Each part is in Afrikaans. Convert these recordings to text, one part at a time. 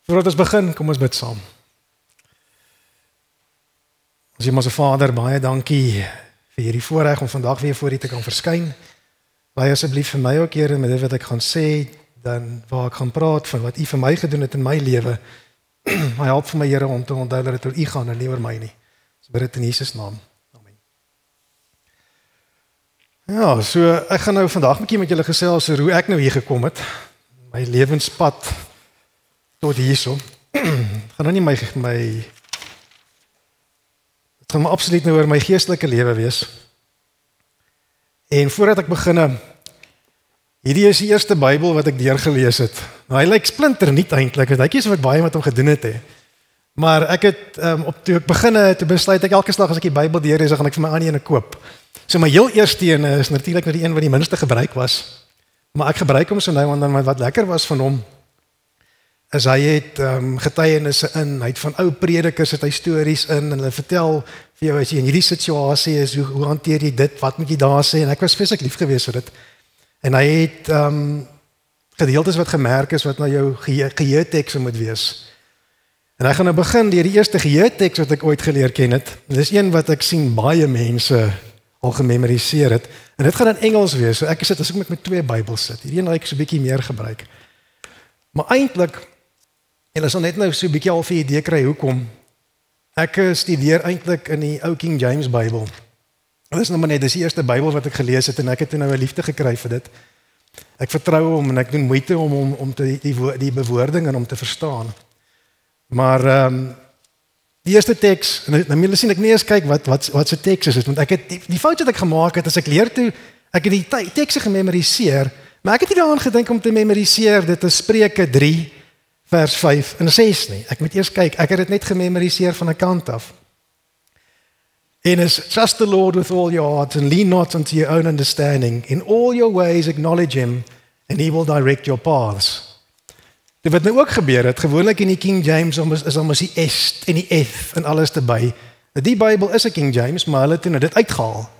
Voordat ons begin, kom ons bid saam. Ons Hemelse Vader, baie dankie vir hierdie voorreg om vandag weer voor U te kan verskyn. Baie asseblief vir my ook, Here, met dit wat ek gaan sê, dan waar ek gaan praat van wat U vir my gedoen het in my lewe. Maar help vir my, Here, om te onthou dat dit oor U gaan en nie oor my nie. Ons bid dit in Jesus naam. Amen. Ja, so ek gaan nou vandag 'n bietjie met julle gesels oor hoe ek nou hier gekom het. My lewenspad tot hierso. Gaan nou nie my dit gaan maar absoluut nou oor my geestelike lewe wees. En voordat ek begin, hierdie is die eerste Bybel wat ek deurgelees het. Nou hy lyk splinternuut eintlik, want hy is wat baie met hom gedoen het hè. Maar ek het toe ek begin toe besluit ek elke dag as ek die Bybel deurlees, dan gaan ek vir my aan een koop. So my heel eerste een is natuurlik nou die een wat die minste gebruik was. Maar ek gebruik hom so nou en dan, wat lekker was van hom is hy het getuienisse in, hy het van ou predikers het hy stories in en hulle vertel vir jou as jy in hierdie situasie is, hoe hanteer jy dit, wat moet jy daar sê, en ek was vreeslik lief gewees vir dit. En hy het gedeeltes wat gemerk is wat na jou geheue-tekste moet wees. En hy gaan nou begin deur die eerste geheue-teks wat ek ooit geleer ken het. Dis een wat ek sien baie mense al gememoriseer het. En dit gaan in Engels wees. So ek sit as ek met 2 Bybels sit. Hierdie een ek so 'n bietjie meer gebruik. Maar eintlik en as ons net nou so 'n bietjie al vir 'n idee kry hoekom ek studeer eintlik in die ou King James Bybel. Dit is nou maar net die eerste Bybel wat ek gelees het en ek het nou 'n liefde gekry vir dit. Ek vertrou hom en ek doen moeite om die bewoording en om te verstaan. Maar die eerste teks, en nou moet sien ek nie eens kyk wat se teks is dit, want ek het die fout wat ek gemaak het as ek leer toe, ek het die tekste gememoriseer, maar ek het nie daaraan gedink om te memoriseer dit is Spreuke 3 vers 5 en 6 nie. Ek moet eers kyk, ek het dit net gememoriseer van 'n kant af. En is trust the Lord with all your heart and lean not unto your own understanding. In all your ways acknowledge him and he will direct your paths. Dit wat nou ook gebeur het, gewoonlik in die King James is almoes die S en die F en alles erbij. Die Bybel is 'n King James, maar hulle het nou dit uitgehaal.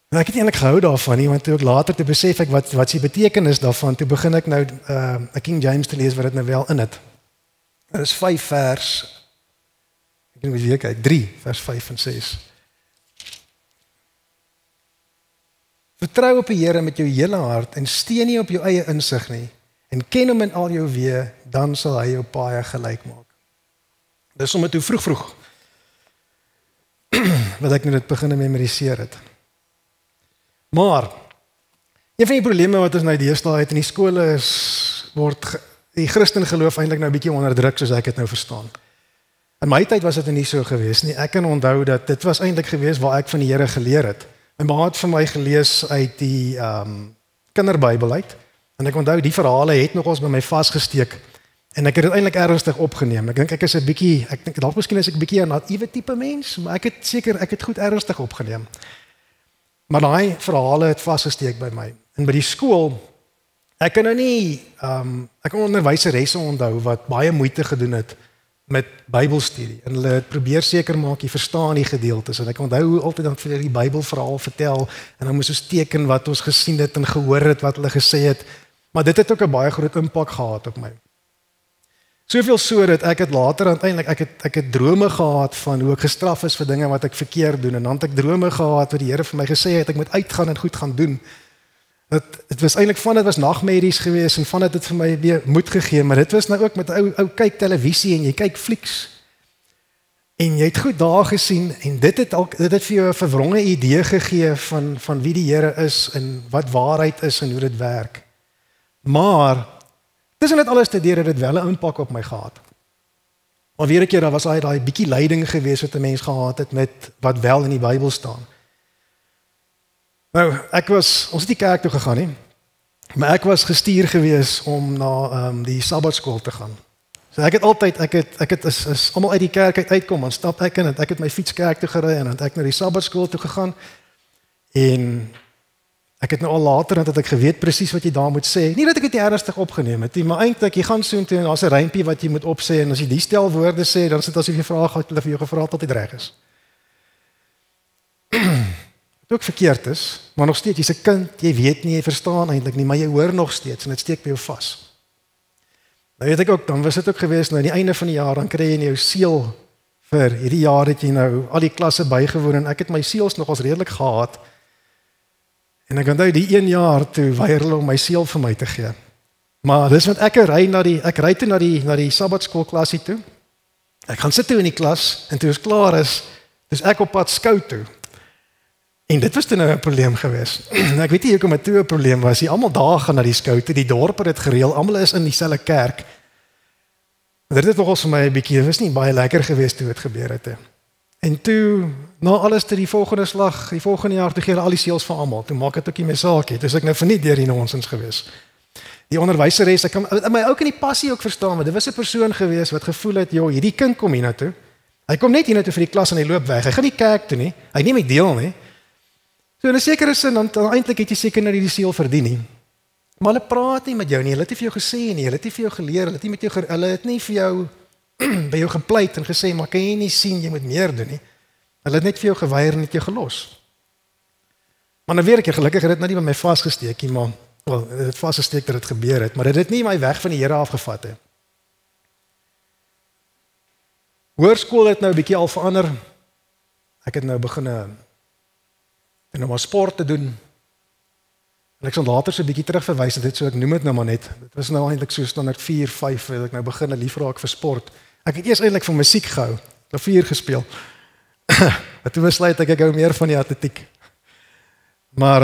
En ek het eintlik gehou daarvan nie, want toe ek later te besef ek wat die betekenis daarvan, toe begin ek nou 'n King James te lees wat dit nou wel in het. Dit is 5 vers, ek moet weer kyk, 3 vers 5 en 6. Vertrou op die Here met jou hele hart en steun nie op jou eie insig nie. En ken hom in al jou weë, dan sal hy jou paaie gelyk maak. Dis sommer toe vroeg wat ek nou dit begin memoriseer het. Maar een van die probleme wat ons nou deesdae het in die skole is word die Christen geloof eintlik nou 'n bietjie onderdruk soos ek dit nou verstaan. In my tyd was dit nie so gewees nie. Ek kan onthou dat dit was eintlik gewees waar ek van die Here geleer het. My ma het vir my gelees uit die kinderbybel uit. En ek onthou die verhale het nogals by my vasgesteek en ek het dit eintlik ernstig opgeneem. Ek dink ek is 'n bietjie, ek dink dalk miskien is ek 'n bietjie 'n naïewe tipe mens, maar ek het goed ernstig opgeneem. Maar daai verhale het vasgesteek by my. En by die skool, ek kan nou nie ek kan onderwyseresse onthou wat baie moeite gedoen het met Bybelstudie en hulle het probeer seker maak jy verstaan die gedeeltes en ek onthou hoe altyd dan vir die Bybelverhaal vertel en dan moes ons teken wat ons gesien het en gehoor het wat hulle gesê het. Maar dit het ook 'n baie groot impak gehad op my. Soveel so dat ek het later uiteindelik ek het drome gehad van hoe ek gestraf is vir dinge wat ek verkeerd doen en dan het ek drome gehad wat die Here vir my gesê het ek moet uitgaan en goed gaan doen. Dit was eintlik dit was nagmerries geweest en van dit het vir my weer moed gegee, maar dit was nou ook met ou kyk televisie en jy kyk flieks. En jy het goed daar gesien en dit het vir jou 'n verwronge idee gegee van wie die Here is en wat waarheid is en hoe dit werk. Maar tussen dit alles te deur het dit wel 'n impak op my gehad. Maar weer 'n keer daar was daai bietjie leiding geweest wat 'n mens gehad het met wat wel in die Bybel staan. Nou, ons het nie kerk toe gegaan nie, maar ek was gestuur gewees om na die Sabbatskool te gaan. So ek het as almal uit die kerk uitkom, dan stap ek in en ek het my fiets kerk toe gery en dan het ek na die Sabbatskool toe gegaan. En ek het nou al later dat ek geweet presies wat jy daar moet sê. Nie dat ek dit ernstig opgeneem het nie, maar eintlik jy gaan soontoe en daar's 'n rympie wat jy moet opsê en as jy die stel woorde sê, dan sit asof jy vra gehad hulle vir jou gevra tot dit reg is. Wat ook verkeerd is, maar nog steeds jy's 'n kind, jy weet nie, jy verstaan eintlik nie, maar jy hoor nog steeds en dit steek by jou vas. Nou weet ek ook, dan was dit ook gewees, nou aan die einde van die jaar, dan kry jy jou seël vir hierdie jaar het jy nou al die klasse bygewoon, en ek het my seëls nogals redelik gehad, en ek onthou die 1 jaar toe weier hulle om my seël vir my te gee. Maar dis want ek ry toe na die sabbatskoolklasie toe. Ek gaan sit toe in die klas, en toe ons klaar is, dis ek op pad skou toe. En dit was toe nou 'n probleem gewees. Ek weet nie hoekom dit toe 'n probleem was. Die almal daar gaan na die skou toe, die dorp het dit gereël, almal is in dieselfde kerk. Dit het nogals vir my 'n bietjie, dit was nie baie lekker geweest toe dit gebeur het. En toe, na alles te die volgende slag, die volgende jaar, toe gee hulle al die seëls vir almal. Toe maak dit ook nie meer saak nie. Dis ek nou verniet deur die nonsens geweest. Die onderwyseres, ek kan my ook in die passie ook verstaan, want dit was 'n persoon geweest wat gevoel het, joh, hierdie kind kom hiernatoe. Hy kom net hiernatoe vir die klas en hy loop weg. Hy gaan nie kerk toe nie. Hy neem nie deel nie. So in 'n sekere sin dan eintlik het jy seker nou die seël verdien nie. Maar hulle praat nie met jou nie. Hulle het nie vir jou gesê nie. Hulle het nie vir jou geleer. Hulle het nie vir jou by jou gepleit en gesê, maar kan jy nie sien jy moet meer doen nie. Hulle het net vir jou geweier en het jou gelos. Maar nou weer ek gelukkig het dit nou nie by my vasgesteek nie, maar wel, dit het vasgesteek dat dit gebeur het, maar dit het nie my weg van die Here afgevat het. Hoërskool het nou 'n bietjie al verander. Ek het nou begin en om sport te doen. En ek sal later so 'n bietjie terugverwys dit so ek noem dit nou maar net. Dit was nou eintlik so standaard 4, 5 het ek nou begin lief raak vir sport. Ek het eers eintlik van musiek gehou, klavier gespeel. Maar toe besluit ek hou meer van die atletiek. Maar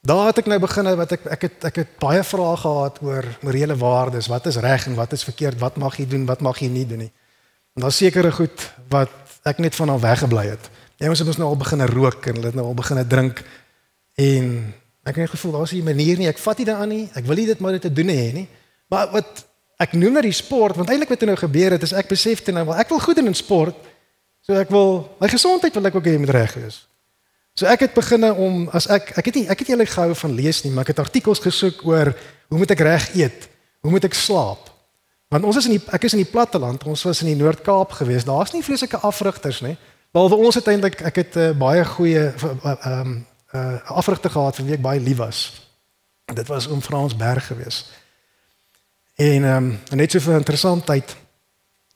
daar het ek nou begin wat ek het baie vrae gehad oor morele waardes, wat is reg en wat is verkeerd, wat mag jy doen, wat mag jy nie doen nie. En daar's sekere goed wat ek net van al weggebly het. Ons het nou al begin rook en hulle het nou al begin drink en ek het net gevoel daar's nie 'n manier nie, ek vat nie daaraan nie, ek wil nie dit maar te doen hê nie. Maar wat ek noem nou die sport, want eintlik wat nou gebeur het is ek besef toe nou, ek wil goed doen in sport, so ek wil my gesondheid wil ek ook hê moet reg wees. So ek het begin om as ek het nie eintlik gehou van lees nie, maar ek het artikels gesoek oor hoe moet ek reg eet? Hoe moet ek slaap? Want ek is in die platteland, ons was in die Noord-Kaap geweest. Daar's nie vreeslike afrigters nie. Behalwe ons uiteindelik ek het baie goeie afrigter gehad van wie ek baie lief was. Dit was oom Frans Berg geweest. En net so vir interessantheid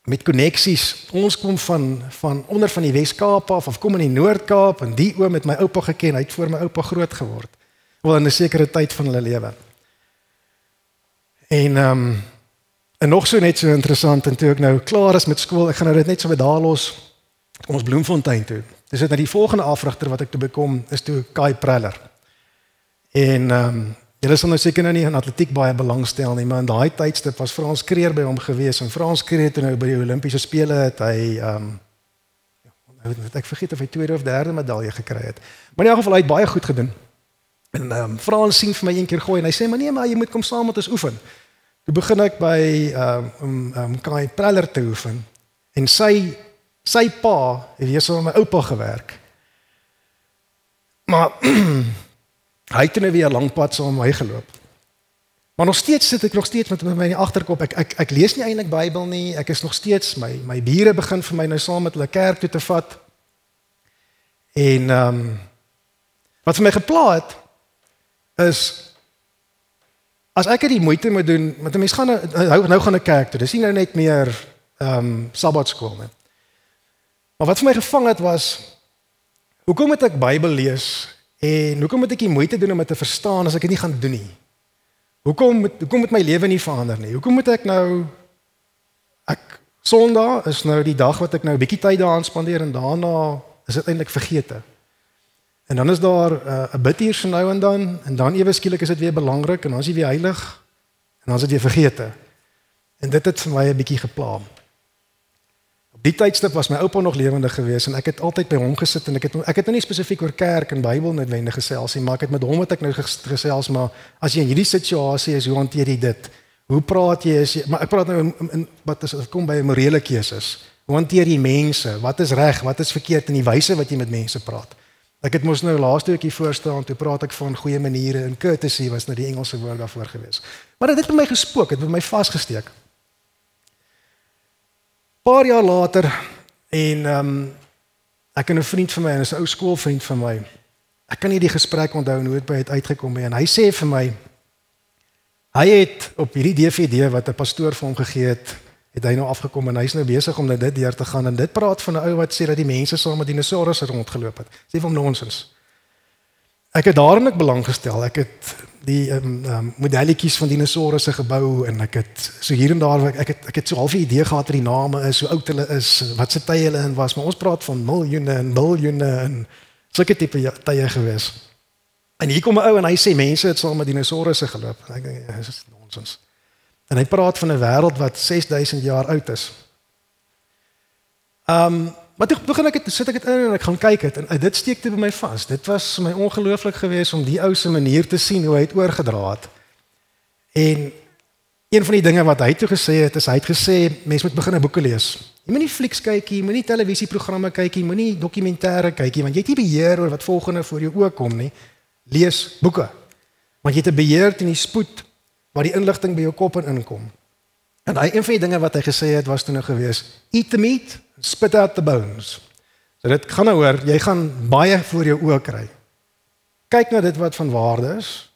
met koneksies. Ons kom van onder van die Wes-Kaap af of kom in die Noord-Kaap en die oom het my oupa geken, hy het voor my oupa groot geword. Wel in 'n sekere tyd van hulle lewe. En nog so net so interessant en toe ek nou klaar is met skool, ek gaan nou dit net so by daar los. Ons Bloemfontein toe. Dis dit na die volgende afrigter wat ek toe bekom is toe Kai Preller. En julle sal nou seker nou nie aan atletiek baie belangstel nie, maar in daai tydstip was Frans Kreer by hom gewees en Frans Kreer toe nou by die Olimpiese spele het hy ek vergeet of hy 2de of 3de medalje gekry het. Maar in elk geval hy het baie goed gedoen. En Frans sien vir my een keer gooi en hy sê maar nee, maar jy moet kom saam met ons oefen. Toe begin ek by Kai Preller te oefen en sy pa het weer so met my oupa gewerk. Maar hy het nou weer 'n lang pad saam met my geloop. Maar nog steeds sit ek met my in die agterkop. Ek lees nie eintlik Bybel nie. Ek is nog steeds my bure begin vir my nou saam met hulle kerk toe te vat. En wat vir my gepla het is as ek die moeite moet doen, want 'n mens gaan nou gaan 'n kerk toe. Dis nie nou net meer sabbatskool nie. Maar wat vir my gevang het was hoekom moet ek Bybel lees en hoekom moet ek die moeite doen om dit te verstaan as ek dit nie gaan doen nie? Hoekom moet my lewe nie verander nie? Hoekom moet ek nou Sondag is nou die dag wat ek nou 'n bietjie tyd daaraan spandeer en daarna is dit eintlik vergete. En dan is daar 'n bidtuur so nou en dan ewe skielik is dit weer belangrik en dan is dit weer heilig en dan is dit weer vergete. En dit het vir my 'n bietjie gepla. Op die tydstip was my oupa nog lewendig geweest en ek het altyd by hom gesit en ek het nou nie spesifiek oor kerk en Bybel noodwendig gesels nie, maar ek het met hom nou gesels, maar as jy in hierdie situasie is, hoe hanteer jy dit? Hoe praat jy maar ek praat nou wat as dit kom by morele keuses. Hoe hanteer jy mense? Wat is reg? Wat is verkeerd in die wyse wat jy met mense praat? Ek het mos nou laaste weekie voorstaan, toe praat ek van goeie maniere en courtesy was nou die Engelse woord daarvoor geweest. Maar dit het by my gespook, het by my vasgesteek. Paar jaar later en ek en 'n vriend van my, en 'n ou skoolvriend van my. Ek kan nie die gesprek onthou hoe dit by het uitgekom het en hy sê vir my Hy het op hierdie DVD wat 'n pastoor vir hom gegee het hy nou afgekom en hy's nou besig om dit deur te gaan en dit praat van 'n ou wat sê dat die mense saam met dinosourusse rondgeloop het. Sê vir hom nonsens. Ek het daarin ook belang gestel. Ek het die modelletjies van dinosourusse gebou en ek het so hier en daar ek het so half 'n idee gehad wat die name is, hoe oud hulle is, wat se tye hulle in was, maar ons praat van miljoene en biljoene en sulke tipe tye gewees. En hier kom 'n ou en hy sê mense het saam met dinosourusse geloop. En ek dink dis is nonsens. En hy praat van 'n wêreld wat 6000 jaar oud is. Maar toe begin sit ek dit in en ek gaan kyk het en dit steek toe by my vas. Dit was my ongelooflik geweest om die ou se manier te sien hoe hy het oorgedra het. En een van die dinge wat hy toe gesê het, is hy het gesê mense moet begin 'n boeke lees. Jy moenie flieks kyk nie, moenie televisieprogramme kyk nie, moenie dokumentêre kyk nie, want jy het nie beheer oor wat volgende voor jou oë kom nie. Lees boeke. Want jy het 'n beheer teen die spoed waar die inligting by jou kop inkom. En een van die dinge wat hy gesê het was toe nou gewees, eat the meat, spit out the bones. So dit gaan nou oor, jy gaan baie voor jou oë kry. Kyk na dit wat van waarde is,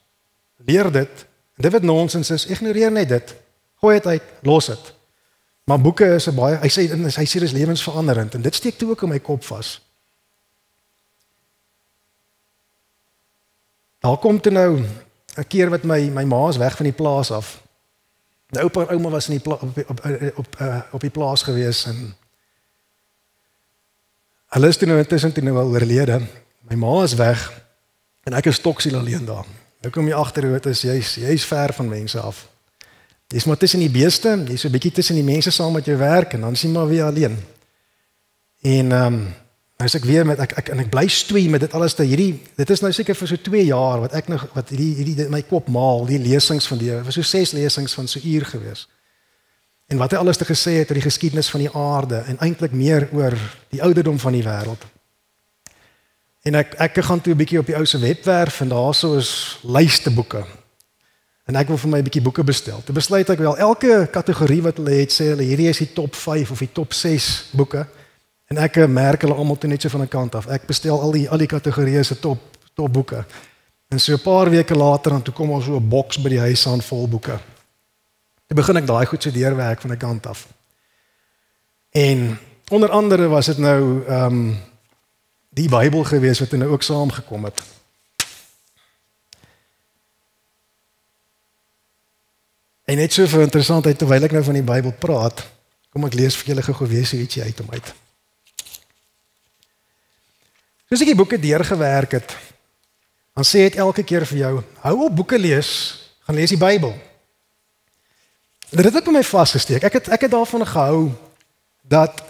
leer dit, en dit wat nonsens is, ignoreer net dit, gooi dit uit, los dit. Maar boeke is 'n baie, hy sê dis lewensveranderend, en dit steek toe ook in my kop vas. Daar kom toe nou 'n keer wat my ma is weg van die plaas af. My oupa en ouma was in op die plaas gewees en hulle is toe nou intussen toe nou al oorlede. My ma is weg en ek is stoksiel alleen daar. Nou kom jy agter hoe dit is, jy's ver van mense af. Jy's maar tussen die beeste, jy's so 'n bietjie tussen die mense saam met jou werk en dan is jy maar weer alleen. En as ek weer met ek bly stoei met dit alles dit is nou seker vir so 2 jaar wat ek nog wat hierdie my kop maal, die lesings van die was so 6 lesings van so uur gewees. En wat hy alles te gesê het oor die geskiedenis van die aarde en eintlik meer oor die ouderdom van die wêreld. En ek gaan toe 'n bietjie op die ou se webwerf en daarso is lyste boeke. En ek wil vir my 'n bietjie boeke bestel. Toe besluit ek wel elke kategorie wat hulle het sê hulle hierdie is die top 5 of die top 6 boeke. En ek merk hulle almal toe net so van 'n kant af. Ek bestel al die kategorieë se top boeke. En so 'n paar weke later dan toe kom ons so 'n boks by die huis aan vol boeke. Toe begin ek daai goed so deurwerk van 'n kant af. En onder andere was dit nou die Bybel gewees wat nou ook saamgekom het. En net so vir interessantheid terwyl ek nou van die Bybel praat, kom ek lees vir julle gou weer so ietsie uit hom uit. Soos ek die boeke deurgewerk het, dan sê dit elke keer vir jou, hou op boeke lees, gaan lees die Bybel. Dit het by my vasgesteek. Ek het daarvan gehou dat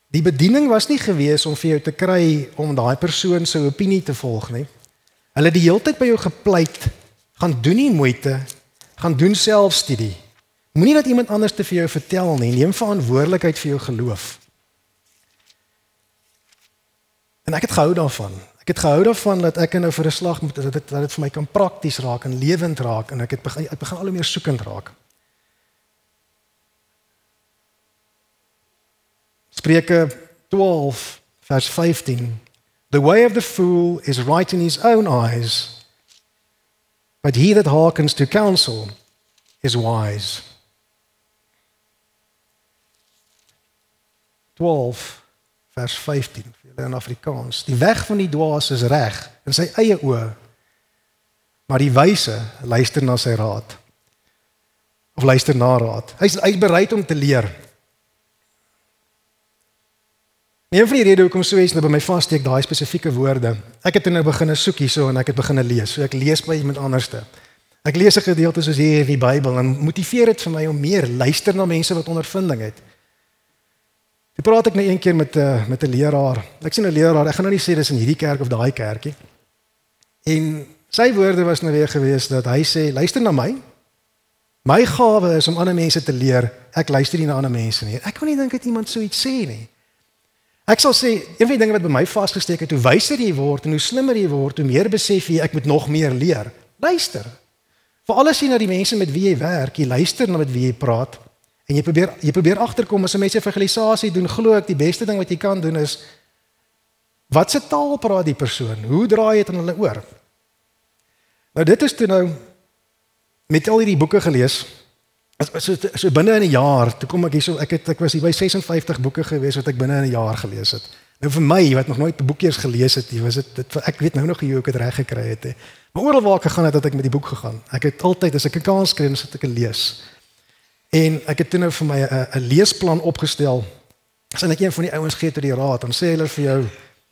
die bediening was nie gewees om vir jou te kry om daai persoon se opinie te volg nie. Hulle het die hele tyd by jou gepleit, gaan doen die moeite, gaan doen selfstudie. Moenie dat iemand anders te vir jou vertel nie, neem verantwoordelikheid vir jou geloof. En ek het gehou daarvan. Ek het gehou daarvan dat ek nou vir 'n slag moet dat dit vir my kan prakties raak en lewend raak en ek begin al hoe meer soekend raak. Spreuke 12 vers 15. The way of the fool is right in his own eyes, but he that hearkens to counsel is wise. 12 vers 15 vir julle in Afrikaans. Die weg van die dwaas is reg in sy eie oë, maar die wyse luister na sy raad. Of luister na raad. Hy's bereid om te leer. Een van die redes hoekom so iets nou by my vassteek daai spesifieke woorde. Ek het nou begin soek hierso en ek het begin lees. So ek lees by iemand anderste. Ek lees 'n gedeelte soos hier in die Bybel en motiveer dit vir my om meer luister na mense wat ondervinding het. Ek praat ek nou een keer met 'n leraar. Ek sien 'n leraar, ek gaan nou nie sê dis in hierdie kerk of daai kerkie. En sy woorde was nou weer gewees dat hy sê luister na my. My gawe is om ander mense te leer. Ek luister nie na ander mense nie. Ek kon nie dink dat iemand so iets sê nie. Ek sal sê, een van die dinge wat by my vasgesteek het, hoe wyser jy word en hoe slimmer jy word, hoe meer besef jy ek moet nog meer leer. Luister. Veral as jy na die mense met wie jy werk, jy luister na met wie jy praat en jy probeer agterkom as 'n mens evangelisasie doen, glo ek die beste ding wat jy kan doen is wat se taal praat die persoon? Hoe draai jy dit aan hulle oor? Nou dit is toe nou met al hierdie boeke gelees. So binne in 'n jaar, toe kom ek hier so, ek was hier by 56 boeke gewees wat ek binne in 'n jaar gelees het. Nou vir my, wat nog nooit 'n boek eers gelees het, ek weet nou nog nie hoe ek dit reg gekry het. Maar oral waar ek gegaan het ek met die boek gegaan. Ek het altyd, as ek 'n kans kry, dan sit ek en lees. En ek het toe nou vir my 'n leesplan opgestel. As ek een van die ouens gee tot die raad, dan sê hulle vir jou,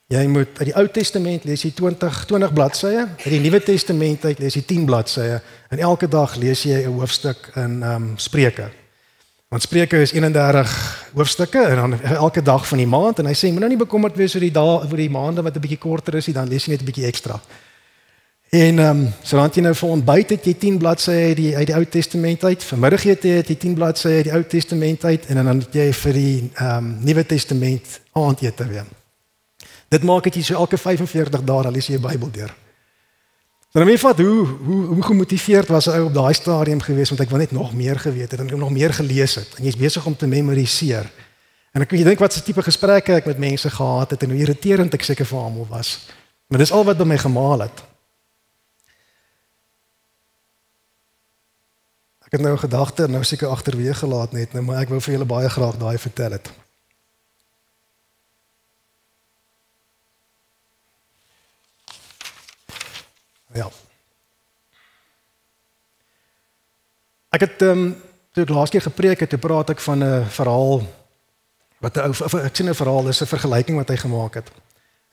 jy moet uit die Ou Testament lees jy 20 bladsye, uit die Nuwe Testament uit lees jy 10 bladsye, en elke dag lees jy 'n hoofstuk in Spreuke. Want Spreuke is 31 hoofstukke, en dan elke dag van die maand, en hy sê, moet nou nie bekommerd wees oor die maande wat 'n bietjie korter is, dan lees jy net 'n bietjie ekstra. En so dan jy nou vir ontbyt het jy 10 bladsye uit die Ou Testament uit, vir middagete het jy 10 bladsye uit die Ou Testament uit, en dan het jy vir die Nuwe Testament aandete weer. Dit maak dit jy so elke 45 dae dan lees jy 'n Bybel deur. Dan weet jy hoe gemotiveerd was 'n ou op daai stadium geweest, want ek wil net nog meer geweet het en ek nog meer gelees het. En jy's besig om te memoriseer. En dan kan jy dink wat se tipe gesprekke ek met mense gehad het en hoe irriterend ek seker vir almal was. Maar dis al wat by my gemaal het. Ek het nou 'n gedagte nou seker agterweë gelaat net, nou, maar ek wou vir julle baie graag daai vertel het. Ja. Ek het toe ek laas keer gepreek het, toe praat ek van 'n verhaal wat ek sien 'n verhaal, dis 'n vergelyking wat hy gemaak het.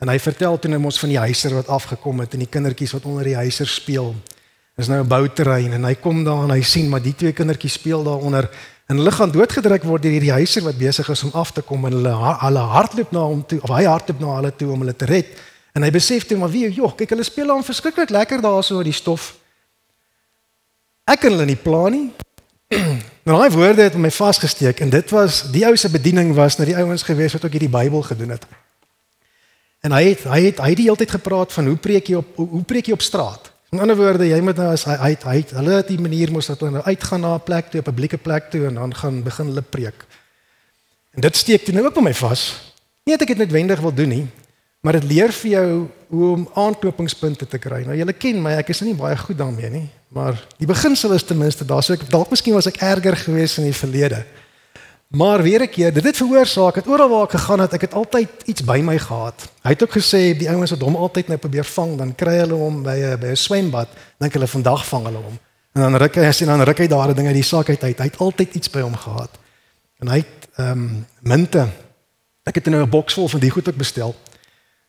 En hy vertel toe ons van die huiser wat afgekom het en die kindertjies wat onder die huiser speel. Dis nou 'n bouterrein en hy kom daar en hy sien maar die twee kindertjies speel daaronder en hulle gaan doodgedruk word deur hierdie huiser wat besig is om af te kom en hulle hardloop na hom toe of hy hardloop na hulle toe om hulle te red. En hy besef toe maar kyk hulle speel aan verskriklik lekker daarso oor die stof. Ek kan hulle nie pla nie. Nou daai woorde het my vasgesteek en dit was die ou se bediening was na die ouens gewees wat ook hierdie Bybel gedoen het. En hy het die hele tyd gepraat van hoe preek jy op straat. In ander woorde, jy moet nou as hulle het die manier moes dat hulle nou uitgaan na 'n plek toe, 'n publieke plek toe en dan gaan begin hulle preek. En dit steek toe nou ook by my vas. Nie dat ek dit noodwendig wil doen nie, maar dit leer vir jou hoe om aanknopingspunte te kry. Nou julle ken my, ek is nie baie goed daarmee nie, maar die beginsel is ten minste daar. So dalk miskien was ek erger geweest in die verlede. Maar weer 'n keer, dit het veroorsaak het oral waar ek gegaan het, ek het altyd iets by my gehad. Hy het ook gesê die ouens wat hom altyd nou probeer vang, dan kry hulle hom by 'n swembad, dink hulle vandag vang hulle hom. En dan ruk hy daar 'n ding uit die sak uit. Hy het altyd iets by hom gehad. En hy het munte. Ek het nou 'n boks vol van die goed ook bestel.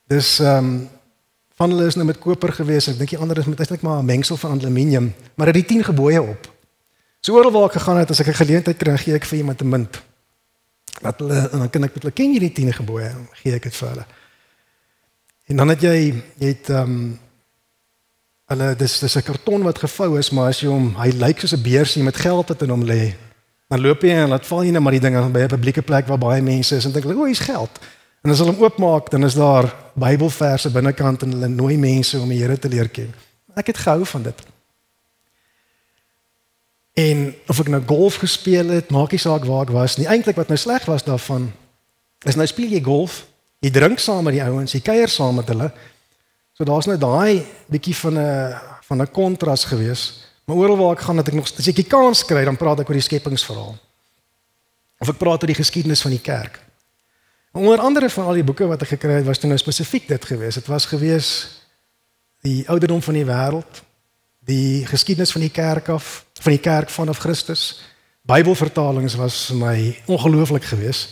Dus van hulle is nou met koper gewees. Ek dink die ander is met eintlik maar 'n mengsel van aluminium, maar dit het die 10 gebooie op. So oral waar ek gegaan het, as ek 'n geleentheid kry, gee ek vir iemand 'n munt. Dat hulle en dan kan ek met hulle ken jy die 10 gebooie, gee ek dit vir hulle. En dan het jy het hulle dis 'n karton wat gevou is, maar as jy hom hy lyk soos 'n beursie met geld wat in hom lê. Dan loop jy en laat val jy net maar die ding by 'n publieke plek waar baie mense is en dink hulle, "O, hier's geld." En as hulle hom oopmaak, dan is daar Bybelverse binnekant en hulle nooi mense om die Here te leer ken. Ek het gehou van dit. En of ek nou golf gespeel het, maak nie saak waar ek was nie. Eintlik wat nou sleg was daarvan, is nou speel jy golf, jy drink saam met die ouens, jy kuier saam met hulle. So daar's nou daai bietjie van 'n kontras gewees. Maar oral waar ek gaan, dat ek nog as ek die kans kry, dan praat ek oor die skepingsverhaal. Of ek praat oor die geskiedenis van die kerk. Onder andere van al die boeke wat ek gekry het, was toe nou spesifiek dit gewees. Dit was gewees die ouderdom van die wêreld, die geskiedenis van die kerk vanaf Christus. Bybelvertalings was vir my ongelooflik geweest.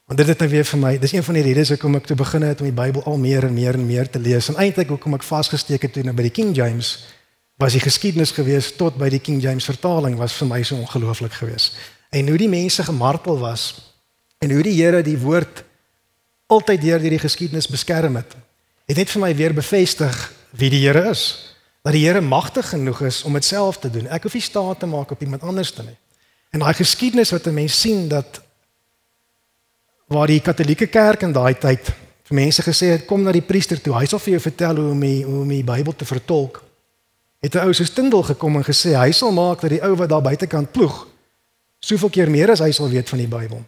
Want dit het nou weer vir my, dis een van die redes hoekom ek toe begin het om die Bybel al meer en meer te lees. En eintlik hoekom ek vasgesteek het toe nou by die King James, was die geskiedenis geweest tot by die King James vertaling was vir my so ongelooflik geweest. En hoe die mense gemartel was en hoe die Here die woord altyd deur die geskiedenis beskerm het net vir my weer bevestig wie die Here is. Dat die Here magtig genoeg is om dit self te doen. Ek hoef nie staat te maak op iemand anders nie. En daai geskiedenis wat 'n mens sien dat waar die Katolieke Kerk in daai tyd vir mense gesê het kom na die priester toe, hy sal vir jou vertel hoe om die Bybel te vertolk. Het 'n ou soos Tyndale gekom en gesê hy sal maak dat die ou wat daar buitekant ploeg soveel keer meer as hy sal weet van die Bybel.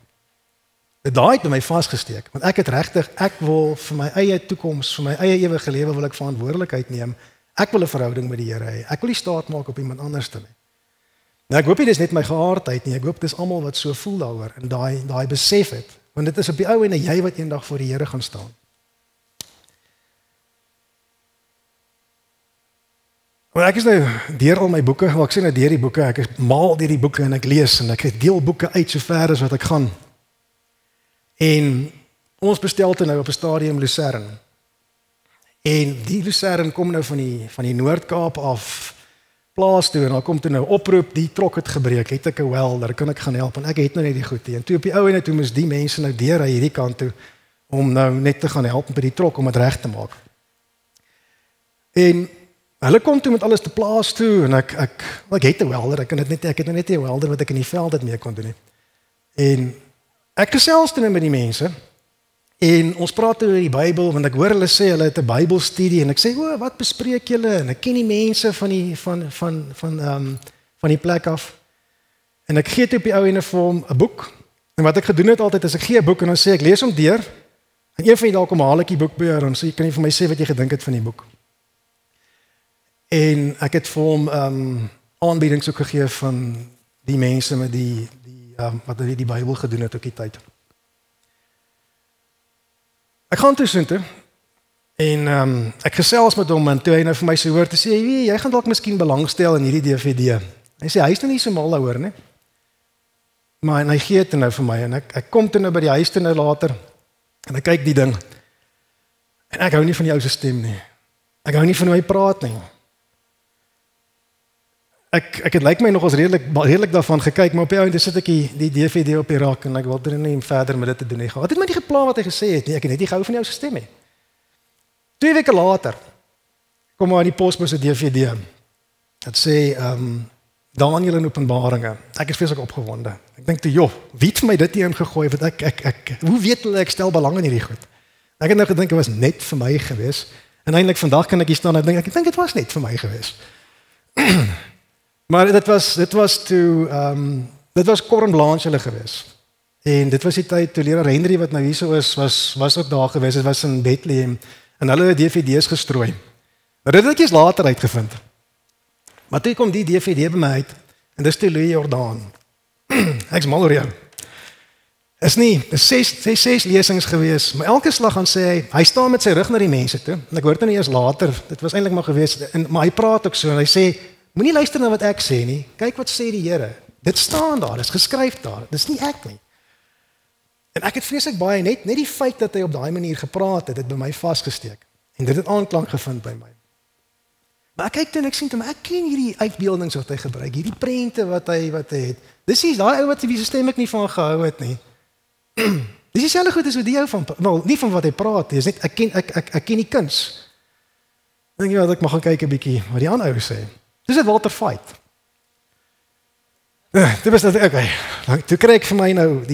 Daai het my vasgesteek, want ek het regtig, ek wil vir my eie toekoms, vir my eie ewige lewe wil ek verantwoordelikheid neem. Ek wil 'n verhouding met die Here hê. Ek wil nie staat maak op iemand anders nie. Nou ek hoop nie dis net my geaardheid nie, ek hoop dis almal wat so voel daaroor en daai besef het, want dit is op die ou en jy wat eendag voor die Here gaan staan. Maar ek is nou deur al my boeke, ek sê nou deur die boeke, ek is maal deur die boeke en ek lees en ek deel boeke uit so ver as wat ek gaan. En ons bestel toe nou op 'n stadium Lucerne. En die Lucerne kom nou van die Noord-Kaap af plaas toe en daar kom toe nou oproep, die trok het gebreek, het ek 'n welder, kan ek gaan help en ek het nou net die goed nie. En toe op die ou en toe moes die mense nou deur hy hierdie kant toe om nou net te gaan help by die trok om dit reg te maak. En hulle kom toe met alles te plaas toe en ek het 'n welder, ek het nou net 'n welder wat ek in die veld dit mee kon doen nie. En ek gesels toe met die mense en ons praat oor die Bybel want ek hoor hulle sê hulle het 'n Bybelstudie en ek sê o, wat bespreek julle? En ek ken die mense van die plek af. En ek gee toe op die ou ene vir hom 'n boek. En wat ek gedoen het altyd is ek gee 'n boek en dan sê ek lees hom deur. En een van julle dalk kom haal ek die boek by jou en sê kan jy vir my sê wat jy gedink het van die boek. En ek het vir hom aanbiedings ook gegee van die mense met wat hulle die Bybel gedoen het op die tyd. Ek gaan toe soontoe en ek gesels met hom en toe hy nou vir my sê hoor te sê jy gaan dalk miskien belangstel in hierdie DVD. Hy sê hy's nou nie so mal daaroor nie. Maar en hy gee dit nou vir my en ek kom toe nou by die huis toe nou later en ek kyk die ding. En ek hou nie van die ou se stem nie. Ek hou nie van hoe hy praat nie. Ek het lyk my nog as redelik daarvan gekyk, maar op die ou en toe sit ek die DVD op die rak en ek wil er nie verder met dit te doen nie. Wat het my nie gepla wat hy gesê het nie, ek het net nie gehou van die ou se stem nie. 2 weke later kom maar in die posbus 'n DVD. Dit sê Daniël in Openbaringe. Ek is vreeslik opgewonde. Ek dink toe, joh, wie het vir my dit hier ingegooi want hoe weet hulle ek stel belang in hierdie goed? Ek het nou gedink dit was net vir my gewees. En eintlik vandag kan ek hier staan en ek dink dit was net vir my gewees. Maar dit was Cordon Blanche hulle gewees. En dit was die tyd toe leraar Henry wat nou hierso is, was ook daar gewees. Dit was in Bethlehem en hulle het DVD's gestrooi. Maar dit het ek later uitgevind. Maar toe kom die DVD by my uit en dis toe Louis Jordan. Ek's mal oor jou. Is nie, dis 6 lesings gewees, maar elke slag gaan sê hy staan met sy rug na die mense toe. En ek hoor dit nou eers later, dit was eintlik maar gewees maar hy praat ook so en hy sê moenie luister na wat ek sê nie. Kyk wat sê die Here. Dit staan daar, dit is geskryf daar. Dis nie ek nie. En ek het vreeslik baie net die feit dat hy op daai manier gepraat het, dit by my vasgesteek. En dit het aanklank gevind by my. Maar ek kyk toe en ek sien toe, maar ek ken hierdie uitbeeldings wat hy gebruik, hierdie prente wat hy het. Dis nie daai ou wat wie se stem ek nie van gehou het nie. Dis dieselfde goed as wat die ou van, wel, nie van wat hy praat nie, is net ek ken die kuns. Dink jy wat ek mag gaan kyk 'n bietjie wat die ander ou sê. Dis dit Walter Fight. Dit was dat okay. Toe kry ek vir my nou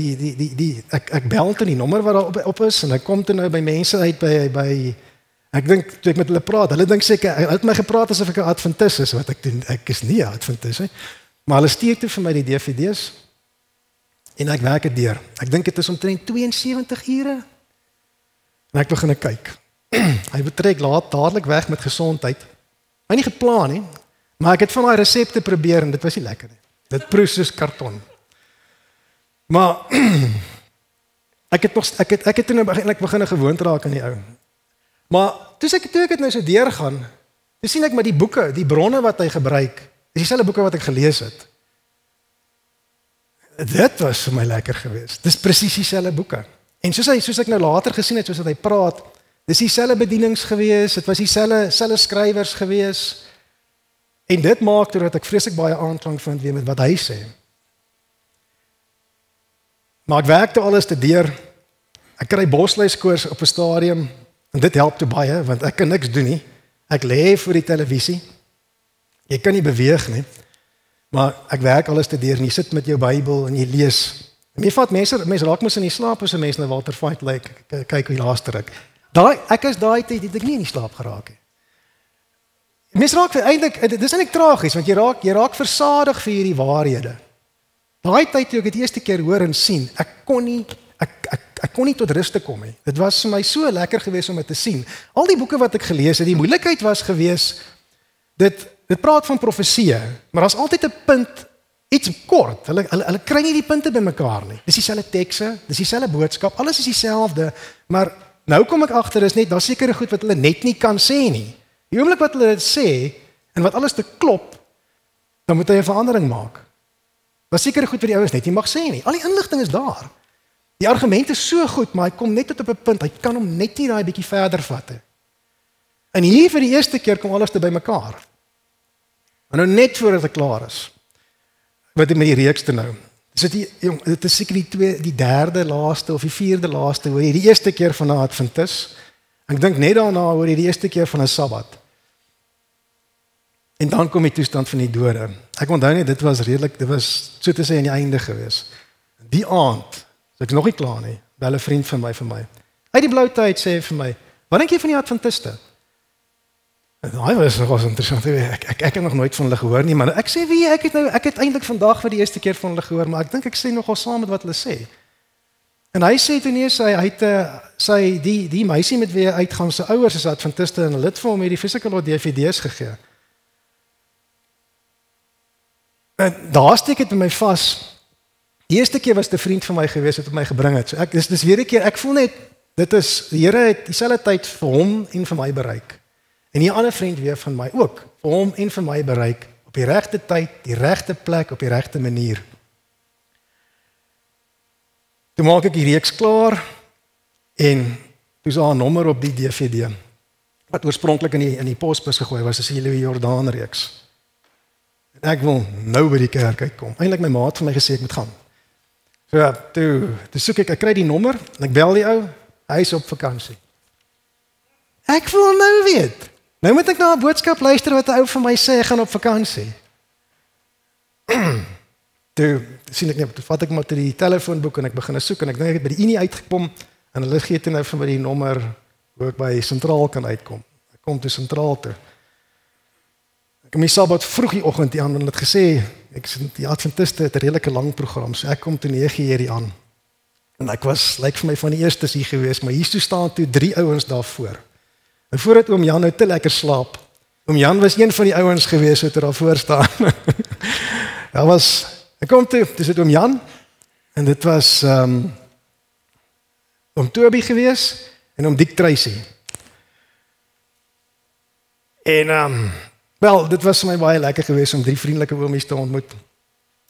ek bel toe die nommer wat daar op is en ek kom toe nou by mense uit by ek dink toe ek met hulle praat, hulle dink seker hulle het my gepraat asof ek 'n adventis is wat ek doen. Ek is nie 'n adventis nie. Maar hulle stuur toe vir my die DVD's en ek werk dit deur. Ek dink dit is omtrent 72 ure. En ek begin kyk. Hy betrek dadelik weg met gesondheid. My nie geplan nie. Maar ek het van daai resepte probeer en dit was nie lekker nie. Dit proe soos karton. Maar ek het toe nou begin gewoond raak aan die ou. Maar toe ek dit nou so deurgaan, toe sien ek maar die boeke, die bronne wat hy gebruik, is dieselfde boeke wat ek gelees het. Dit was vir my lekker geweest. Dis presies dieselfde boeke. En soos ek nou later gesien het, soos wat hy praat, dis dieselfde bedienings geweest, dit was dieselfde skrywers geweest. En dit maak dat ek vreeslik baie aanklank vind weer met wat hy sê. Maar ek werk toe alles te deur. Ek kry bosluiskoors op 'n stadium en dit help toe baie want ek kan niks doen nie. Ek lê voor die televisie. Jy kan nie beweeg nie. Maar ek werk alles te deur en jy sit met jou Bybel en jy lees. En jy vat mense raak mos in die slaap as 'n mens na Walter Fight kyk hoe laaste ruk. Ek is daai tyd het ek nie in die slaap geraak nie. Mens raak eintlik, dit is eintlik tragies want jy raak versadig vir hierdie waarhede. Daai tyd toe ek dit eerste keer hoor en sien, ek kon nie tot rus te kom nie. Dit was vir my so lekker geweest om dit te sien. Al die boeke wat ek gelees het, die moeilikheid was geweest dit praat van profeseë, maar daar's altyd 'n punt iets kort. Hulle kry nie die punte by mekaar nie. Dis dieselfde tekste, dis dieselfde boodskap, alles is dieselfde, maar nou kom ek agter is net daar sekere goed wat hulle net nie kan sê nie. Die oomblik wat hulle dit sê en wat alles te klop, dan moet hy 'n verandering maak. Daar sekere goed wat die ouens net nie mag sê nie. Al die inligting is daar. Die argument is so goed, maar hy kom net tot op 'n punt, hy kan hom net nie daai bietjie verder vat nie. En hier vir die eerste keer kom alles te bymekaar. En nou net voordat ek klaar is, wat met die reeks te nou. Dit is seker die derde laaste of die vierde laaste hoor jy die eerste keer van 'n Adventis. Ek dink net daarna hoor jy die eerste keer van 'n Sabbat. En dan kom die toestand van die dode. Ek onthou net dit was so te sê aan die einde gewees. Die aand, ek nog nie klaar nie, bel 'n vriend van my vir my. Uit die blou tyd sê hy vir my, "Wat dink jy van die Adventiste?" Daai was nogals interessant. Ek het nog nooit van hulle gehoor nie, maar ek sê wie ek het eintlik vandag vir die eerste keer van hulle gehoor, maar ek dink ek sê nogal saam met wat hulle sê. En hy sê toe nee, hy het die meisie met wie hy uitgaan, sy ouers is Adventiste en hulle het vir hom hierdie physical DVD's gegee. En daar steek dit by my vas. Die eerste keer was 'n vriend van my gewees wat my gebring het. So dis weer 'n keer, ek voel net dit is die Here het dieselfde tyd vir hom en vir my bereik. En die ander vriend weer van my ook, vir hom en vir my bereik, op die regte tyd, die regte plek, op die regte manier. Toe maak ek die reeks klaar, en toe is daar 'n nommer op die DVD, wat oorspronklik in die posbus gegooi was, is die Louis Jordan reeks. En ek wil nou by die kerk uitkom. Eintlik my maat vir my gesê ek moet gaan. So, toe soek ek kry die nommer, en ek bel die ou, hy is op vakansie. Ek wil nou weet. Nou moet ek na 'n boodskap luister wat 'n ou vir my sê, ek gaan op vakansie. Toe sien ek net, toe vat ek maar die telefoonboek en ek begin soek en ek dink ek het by die Unie uitgekom en hulle gee toe nou vir my die nommer hoe ek by sentraal kan uitkom. Ek kom toe sentraal toe. Ek kom die Sabbat vroeg die oggend aan en hulle het gesê die Adventiste het 'n redelike lang program, so ek kom toe 9:00 aan. En ek lyk vir my van die eerstes hier gewees, maar hier staan toe 3 ouens daarvoor. En voordat oom Jan nou te lekker slaap. Oom Jan was een van die ouens gewees wat daarvoor staan. Ek kom toe, dis dit oom Jan en dit was oom Toby gewees en oom Dick Tracy. En wel, dit was vir my baie lekker geweest om 3 vriendelike oomies te ontmoet.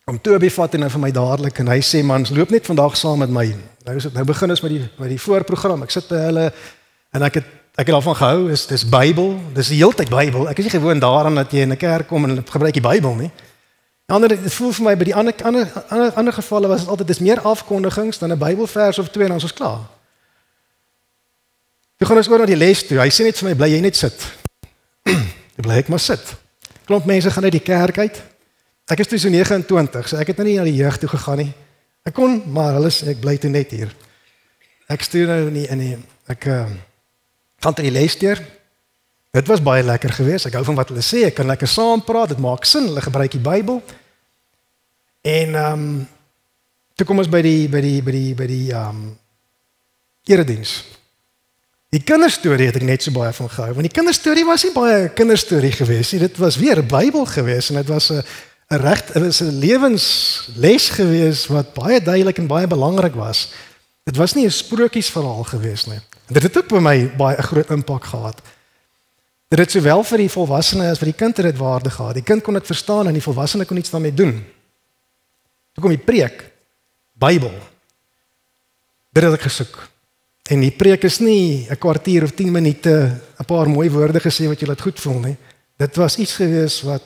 Oom Toby vat en nou vir my dadelik en hy sê man, loop net vandag saam met my. Nou begin ons met die voorprogram. Ek sit by hulle en ek het daarvan gehou, dis Bybel, dis die hele tyd Bybel. Ek is nie gewoon daaraan dat jy in 'n kerk kom en gebruik die Bybel nie. Dit voel vir my by die ander gevalle was dit altyd dis meer afkondigings dan 'n Bybelvers of 2 en dan is ons klaar. Toe gaan ons oor na die les toe. Hy sê net vir my, bly jy net sit. Toe bly ek maar sit. Klomp mense gaan uit die kerk uit. Ek is toe so 29, so ek het nou nie na die jeug toe gegaan nie. Ek kon, maar ek bly toe net hier. Ek stuur nou nie, ek gaan tot die les deur. Dit was baie lekker geweest. Ek hou van wat hulle sê. Ek kan lekker saam praat. Dit maak sin. Hulle gebruik die Bybel. En toe kom ons by die erediens. Die kinderstorie het ek net so baie van gehou. Want die kinderstorie was nie baie 'n kinderstorie geweest nie. Dit was weer 'n Bybel geweest en dit was 'n lewensles geweest wat baie duidelik en baie belangrik was. Dit was nie 'n sprokiesverhaal geweest nie. Dit het ook by my baie 'n groot impak gehad. Dit het sowel vir die volwassene as vir die kind het dit waarde gehad. Die kind kon dit verstaan en die volwassene kon iets daarmee doen. Toe kom die preek, Bybel. Dit het ek gesoek. En die preek is nie 'n kwartier of 10 minute 'n paar mooi woorde gesê wat jy laat goed voel nie. Dit was iets gewees wat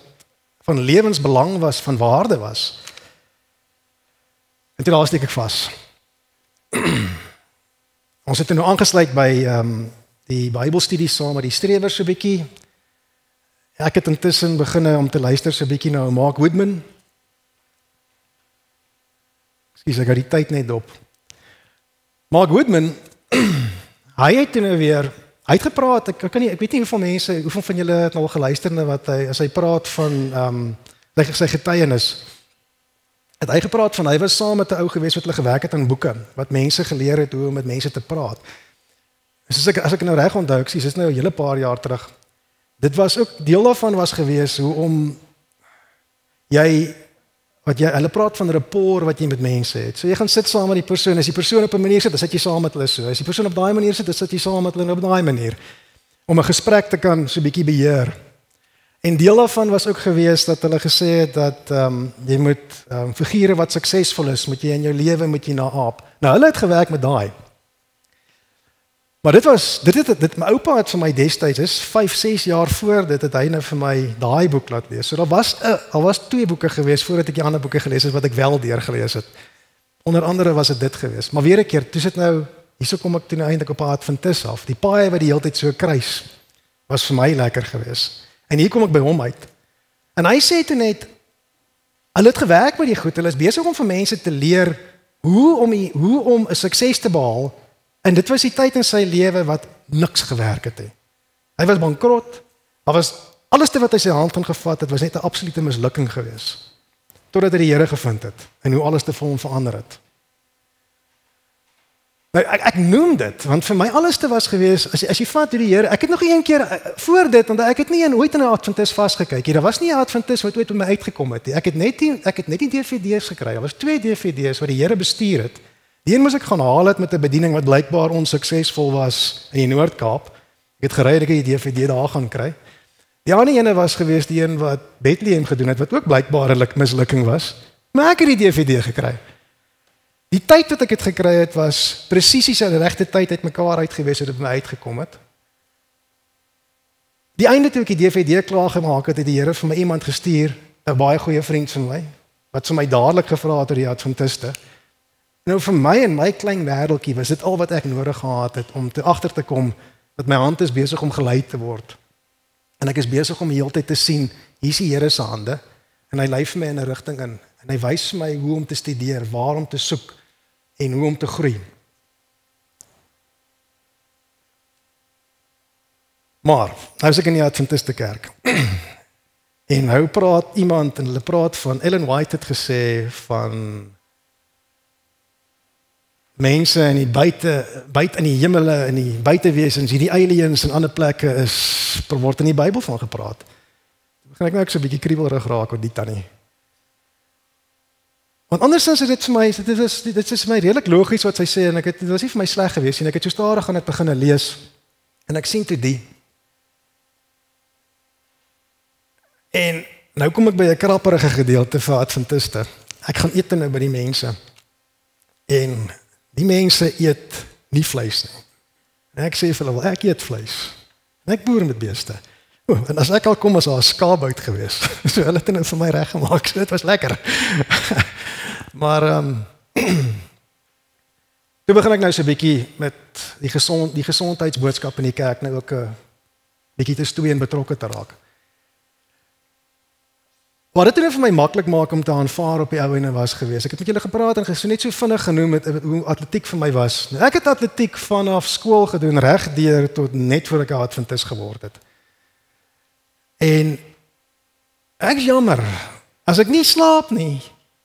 van lewensbelang was, van waarde was. En toe daar steek ek vas. Ons het nou aangesluit by die Bybelstudie saam met die strewers so 'n bietjie. Ek het intussen begin om te luister so 'n bietjie na Mark Woodman. Ekskuus, ek het die tyd net dop. Mark Woodman, hy het nou weer uitgepraat. Ek weet nie hoeveel van julle het nou al geluister na wat as hy praat van sy getuienis. Het hy gepraat van hy was saam met 'n ou gewees wat hulle gewerk het aan boeke wat mense geleer het hoe om met mense te praat. As ek nou reg onthou, ek sê dis nou 'n hele paar jaar terug. Dit was ook deel daarvan was gewees hoe om jy hulle praat van rapport wat jy met mense het. So jy gaan sit saam met die persoon, as die persoon op 'n manier sit, dan sit jy saam met hulle so. As die persoon op daai manier sit, dan sit jy saam met hulle op daai manier. Om 'n gesprek te kan so 'n bietjie beheer. En deel daarvan was ook gewees dat hulle gesê het dat jy moet figure wat suksesvol is, moet jy in jou lewe moet jy naaap. Nou hulle het gewerk met daai. Maar dit my oupa het vir my destyds, is 5-6 jaar voor dit het hy nou vir my daai boek laat lees. So daar was 2 boeke gewees voordat ek die ander boeke gelees het wat ek wel deurgelees het. Onder andere was dit gewees. Maar weer 'n keer, toe sit nou hierso kom ek toe nou eintlik op 'n Adventis af. Die paai wat die hele tyd so kruis was vir my lekker gewees. En hier kom ek by hom uit. En hy sê toe net hulle het gewerk met die goed. Hulle is besig om vir mense te leer hoe om 'n sukses te behaal. En dit was die tyd in sy lewe wat niks gewerk het. Hy was bankrot. Alles wat hy sy hand van gevat het was net 'n absolute mislukking gewees. Totdat hy die Here gevind het en hoe alles te vir hom verander het. Nou, ek noem dit, want vir my allerste was gewees, as jy vat hoe die Here, ek het nog een keer voor dit, want ek het nie ooit in 'n Adventis vasgekyk nie. Daar was nie 'n Adventis wat ooit by my uitgekom het nie. Ek het net die DVD's gekry. Daar was 2 DVD's wat die Here bestuur het. Die een moes ek gaan haal het met 'n bediening wat blykbaar onsuksesvol was in die Noord-Kaap. Ek het gery dat ek die DVD daar gaan kry. Die ander ene was gewees die een wat Bethlehem gedoen het, wat ook blykbaar 'n mislukking was. Maar ek het die DVD gekry. Die tyd wat ek het gekry het was presies die regte tyd uitmekaar uitgewees het dit by my uitgekom het. Die einde toe ek die DVD klaar gemaak het, het die Here vir my iemand gestuur, 'n baie goeie vriend van my, wat vir my dadelik gevra het oor die Adventiste. Nou vir my en my klein wêreldjie was dit al wat ek nodig gehad het om te agter te kom dat my hand is besig om gelei te word. En ek is besig om heeltyd te sien, hier is die Here se hande en hy lei vir my in 'n rigting in en hy wys vir my hoe om te studeer, waar om te soek en hoe om te groei. Maar, nou is ek in die Adventiste kerk. En nou praat iemand en hulle praat van Ellen White het gesê van mense in die buite in die hemele, in die buitewesens, hierdie aliens en ander plekke word in die Bybel van gepraat. Dan begin ek nou ook so 'n bietjie kriebelrig raak oor die tannie. Want andersins is dit vir my, dit is vir my redelik logies wat sy sê en dit was nie vir my sleg gewees nie. Ek het so stadig aan dit begin lees en ek sien toe die. En nou kom ek by 'n krapperige gedeelte vir Adventiste. Ek gaan eet nou by die mense. En die mense eet nie vleis nie. En ek sê vir hulle, ek eet vleis. En ek boer met beeste. En as ek al kom as 'n skaapbout gewees. So hulle het dit vir my reggemaak. So dit was lekker. Maar toe begin ek nou so 'n bietjie met die gesondheidsboodskap in die kerk nou ook 'n bietjie te stoei en betrokke te raak. Wat dit vir my maklik maak om te aanvaar op die ou ene was gewees. Ek het met julle gepraat en net so vinnig genoem met hoe atletiek vir my was. Nou, ek het atletiek vanaf skool gedoen regdeur tot net voor ek 'n Adventis geword het. En ek is jammer, as ek nie slaap nie,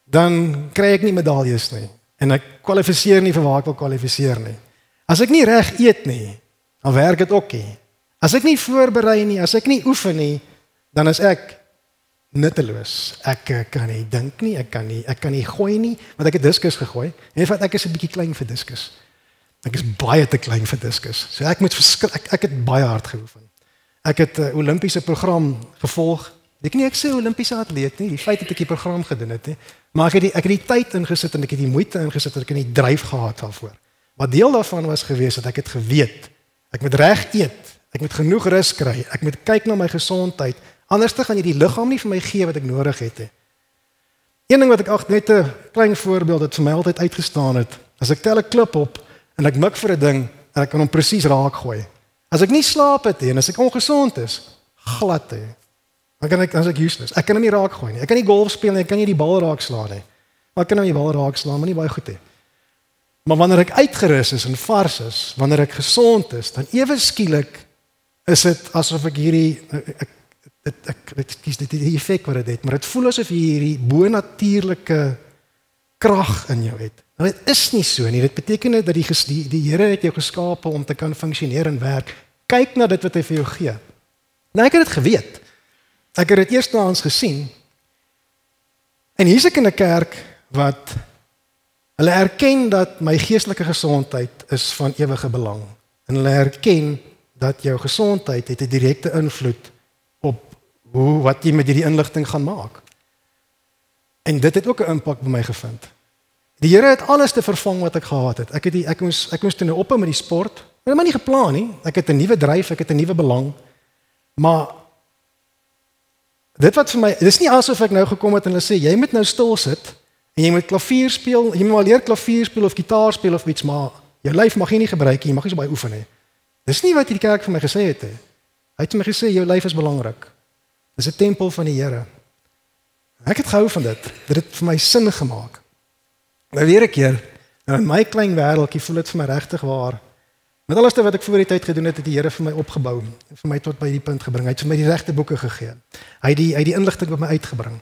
dan kry ek nie medaljes nie. En ek kwalifiseer nie vir waar ek wil kwalifiseer nie. As ek nie reg eet nie, dan werk dit ook nie. As ek nie voorberei nie, as ek nie oefen nie, dan is ek nutteloos. Ek kan nie dink nie, ek kan nie gooi nie, want ek het diskus gegooi. En in feite ek is 'n bietjie klein vir diskus. Ek is baie te klein vir diskus. So ek het baie hard geoefen. Ek het 'n Olimpiese program gevolg. Ek nie ek sê Olimpiese atleet nie, die feit dat ek die program gedoen het nie, maar ek het die tyd ingesit en ek het die moeite ingesit en ek het die dryf gehad daarvoor. Maar deel daarvan was gewees dat ek het geweet, ek moet reg eet, ek moet genoeg rus kry, ek moet kyk na my gesondheid. Anders dan gaan jy die liggaam nie vir my gee wat ek nodig het nie. Een ding wat ek net 'n klein voorbeeld het vir my altyd uitgestaan het. As ek tel 'n klip op en ek mik vir 'n ding en ek kan hom presies raak gooi. As ek nie slaap het nie en as ek ongesond is, glad hè. Dan is ek useless. Ek kan hom nie raak gooi nie. Ek kan nie golf speel nie, ek kan nie die bal raak slaan nie. Maar ek kan hom die bal raak slaan, maar nie baie goed nie. Maar wanneer ek uitgerus is en vars is, wanneer ek gesond is, dan ewe skielik is dit asof ek hierdie dit die effek wat dit het, maar dit voel asof jy hierdie bonatuurlike krag in jou het. Nou dit is nie so nie. Dit beteken dat die Here het jou geskape om te kan funksioneer en werk. Kyk na dit wat hy vir jou gee. Nou ek het dit geweet. Ek het dit eerstens gesien. En hier's ek in 'n kerk wat hulle erken dat my geestelike gesondheid is van ewige belang. En hulle erken dat jou gesondheid het 'n direkte invloed op wat jy met hierdie inligting gaan maak. En dit het ook 'n impak by my gevind. Die Here het alles te vervang wat ek gehad het. Ek moes toe nou ophou met die sport. Dit het my nie geplan nie. Ek het 'n nuwe dryf, ek het 'n nuwe belang. Maar dit wat vir my, dis nie asof ek nou gekom het en hulle sê jy moet nou stil sit en jy moet klavier speel, jy moet maar leer klavier speel of gitaar speel of iets, maar jou lyf mag jy nie gebruik nie, jy mag nie so baie oefen nie. Dis nie wat die kerk vir my gesê het nie. Hy het vir my gesê jou lyf is belangrik. Dis 'n tempel van die Here. Ek het gehou van dit. Dit het vir my sin gemaak. Nou weer 'n keer, nou in my klein wêreldjie voel dit vir my regtig waar. Met alles wat ek voor die tyd gedoen het, het die Here vir my opgebou en vir my tot by die punt gebring. Hy het vir my die regte boeke gegee. Hy het die inligting op my uitgebring.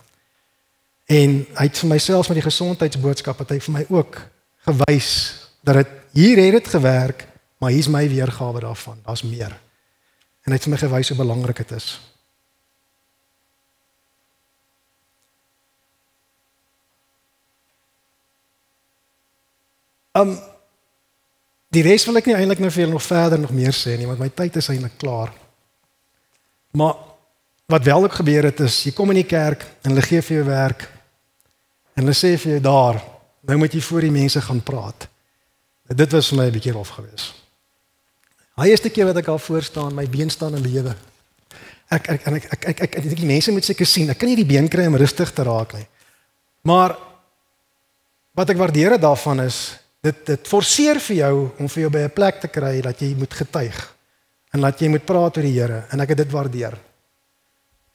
En hy het vir myself met die gesondheidsboodskap het hy vir my ook gewys dat hier het dit gewerk, maar hier's my weergawe daarvan. Daar's meer. En hy het vir my gewys hoe belangrik dit is. Die res wil ek nie eintlik nou veel nog verder nog meer sê nie, want my tyd is eintlik klaar. Maar wat wel ook gebeur het is, jy kom in die kerk en hulle gee vir jou werk en hulle sê vir jou daar, nou moet jy voor die mense gaan praat. Dit was vir my 'n bietjie rof geweest. Die eerste keer wat ek al voor staan, my been staan in lewe. Ek dink die mense moet seker sien, ek kan nie die been kry om rustig te raak nie. Maar wat ek waardeer daarvan is, dit forceer vir jou om vir jou by 'n plek te kry dat jy moet getuig en dat jy moet praat oor die Here en ek het dit waardeer.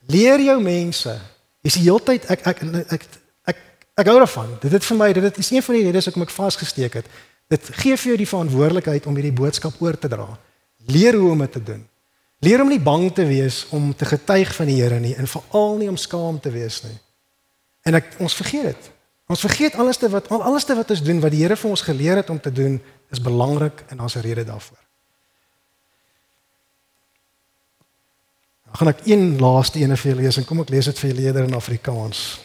Leer jou mense. Dis die hele tyd ek hou daarvan. Dit vir my, dit is een van die redes hoekom ek vasgesteek het. Dit gee vir jou die verantwoordelikheid om hierdie boodskap oor te dra. Leer hoe om dit te doen. Leer om nie bang te wees om te getuig van die Here nie en veral nie om skaam te wees nie. En ons vergeet dit. Ons vergeet alles wat ons doen, wat die Here vir ons geleer het om te doen, is belangrik en daar's 'n rede daarvoor. Dan gaan ek een laaste ene vir julle lees en kom ek lees dit vir julle eerder in Afrikaans.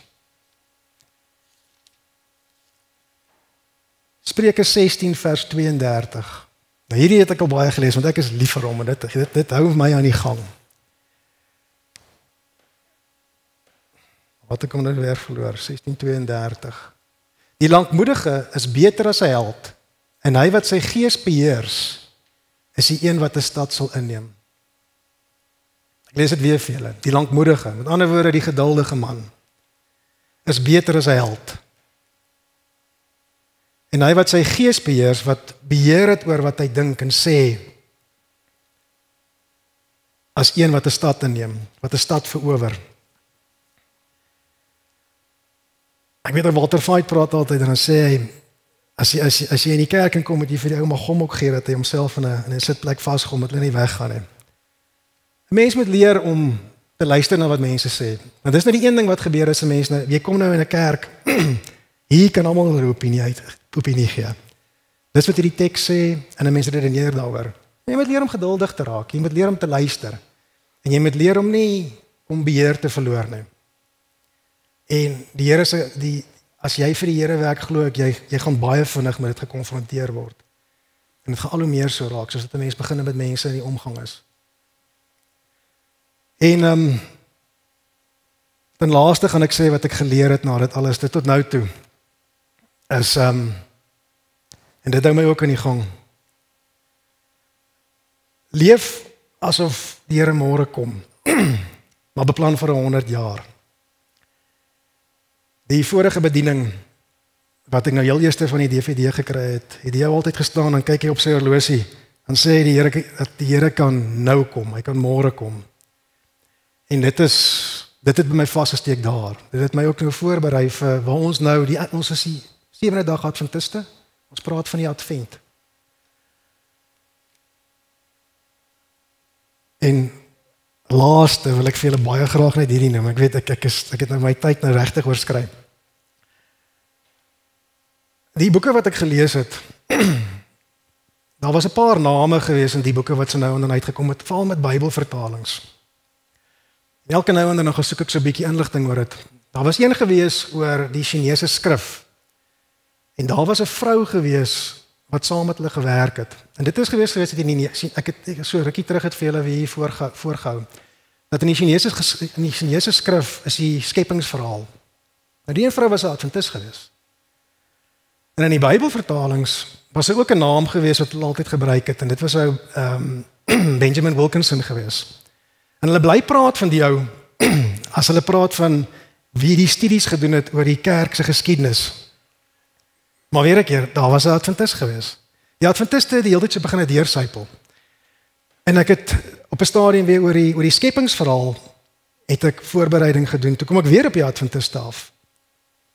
Spreuke 16 vers 32. Nou hierdie het ek al baie gelees want ek is lief vir hom en dit hou my aan die gang. Wat ek kom nou weer verloor, 16:32. Die lankmoedige is beter as 'n held en hy wat sy gees beheers is die een wat 'n stad sal inneem. Ek lees dit weer vir julle. Die lankmoedige, met ander woorde die geduldige man, is beter as 'n held. En hy wat sy gees beheers, wat beheer het oor wat hy dink en sê, as een wat 'n stad inneem, wat 'n stad verower. Ek weet dat Walter Veit praat altyd en dan sê hy, as jy in die kerk inkom, moet jy vir die ou maar gom ook gee dat hy homself in 'n sitplek vasgom, dat hy nie weggaan nie. 'n Mens moet leer om te luister na wat mense sê. Want dis nou die een ding wat gebeur as 'n mens nou, jy kom nou in 'n kerk, hier kan almal hulle opinie gee. Dis wat hierdie teks sê en mense redeneer daaroor. Jy moet leer om geduldig te raak, jy moet leer om te luister. En jy moet leer om nie om beheer te verloor nie. En die Here sê, as jy vir die Here werk, glo ek, jy gaan baie vinnig met dit gekonfronteer word. En dit gaan al hoe meer so raak, soos dat 'n mens begin met mense in die omgang is. En ten laaste gaan ek sê wat ek geleer het na dit alles, dit tot nou toe, is, en dit hou my ook in die gang, leef asof die Here môre kom, maar beplan vir 100 jaar. Die vorige bediening, wat ek nou heel eerste van die DVD gekry het jy altyd gestaan en kyk jy op sy horlosie, en sê die Here, dat die Here kan nou kom, hy kan môre kom. En dit het by my vasgesteek daar. Dit het my ook nou voorberei vir waar ons nou, ons is die 7de dag Adventiste, ons praat van die Advent. En laaste wil ek vir julle baie graag net hierdie noem. Ek weet ek het nou my tyd nou regtig oorskry. Die boeke wat ek gelees het, daar was 'n paar name gewees in die boeke wat so nou en dan uitgekom het, veral met Bybelvertalings. Elke nou en dan gaan soek ek so 'n bietjie inligting oor dit. Daar was een gewees oor die Chinese skrif. En daar was 'n vrou gewees wat saam met hulle gewerk het. En dit is gewees dat ek het so rukkie terug het vir julle weer voorgehou. Dat in die Chinese skrif is die skepingsverhaal. Nou die een vrou was 'n Adventis gewees. En in die Bybelvertalings was ook 'n naam gewees wat hulle altyd gebruik het en dit was ou Benjamin Wilkinson gewees. En hulle bly praat van die ou as hulle praat van wie die studies gedoen het oor die kerk se geskiedenis. Maar weer 'n keer, daar was 'n Adventis gewees. Die Adventiste het die hele tyd so begin deursypel. En ek het op 'n stadium weer oor die skepingsverhaal het ek voorbereiding gedoen. Toe kom ek weer op die Adventiste af.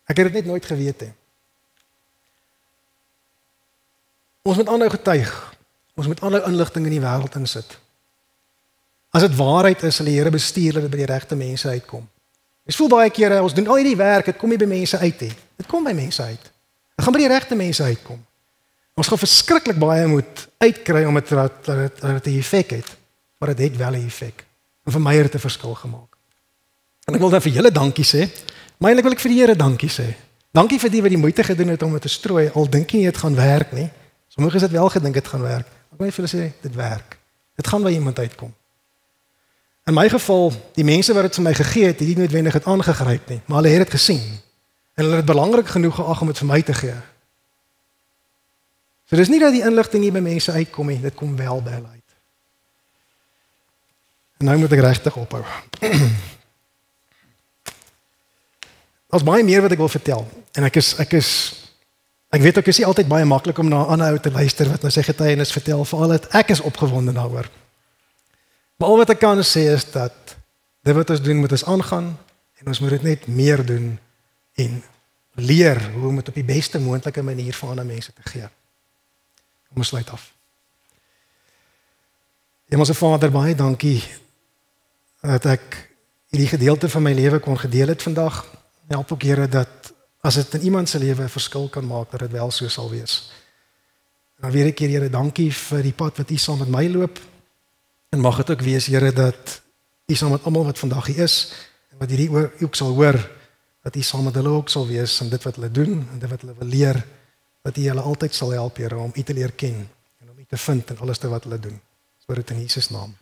Ek het dit net nooit geweet nie. Ons moet aanhou getuig. Ons moet aanhou inligting in die wêreld insit. As dit waarheid is, sal die Here bestuur dat dit by die regte mense uitkom. Ek voel baie kere, ons doen al hierdie werk, dit kom nie by mense uit nie. Dit kom by mense uit. Dit gaan by die regte mense uitkom. Ons gaan verskriklik baie moet uitkry om dit dat 'n effek het, maar dit het wel 'n effek. En vir my het dit 'n verskil gemaak. En ek wil dan vir julle dankie sê, maar eintlik wil ek vir die Here dankie sê. Dankie vir die wat die moeite gedoen het om dit te strooi, al dink nie dit gaan werk nie. Sommiges het wel gedink dit gaan werk. Ek wil net vir hulle sê, dit werk. Dit gaan by iemand uitkom. In my geval, die mense wat dit vir my gegee het, nie noodwendig het aangegryp nie, maar hulle het dit gesien. En hulle het belangrik genoeg geag om dit vir my te gee. So dis nie dat die inligting nie by mense uitkom nie, dit kom wel by hulle uit. En nou moet ek regtig ophou. Daar's baie meer wat ek wil vertel. En ek weet ook is nie altyd baie maklik om na 'n ander ou te luister wat nou sy getuienis vertel, veral dat ek is opgewonde daaroor. Maar al wat ek kan sê is dat dit wat ons doen moet ons aangaan en ons moet dit net meer doen en leer hoe om dit op die beste moontlike manier vir ander mense te gee. Kom ons sluit af. Hemelse Vader, baie dankie dat ek hierdie gedeelte van my lewe kon gedeel het vandag. Help ook Here dat as dit in iemand se lewe 'n verskil kan maak, dat dit wel so sal wees. En dan weer 'n keer Here, dankie vir die pad wat U saam met my loop. En mag dit ook wees Here dat U saam met almal wat vandag hier is en wat hierdie ook sal hoor, dat U saam met hulle ook sal wees in dit wat hulle doen en dit wat hulle wil leer, dat U hulle altyd sal help Here om U te leer ken en om U te vind in alles wat hulle doen. So dit in Jesus naam.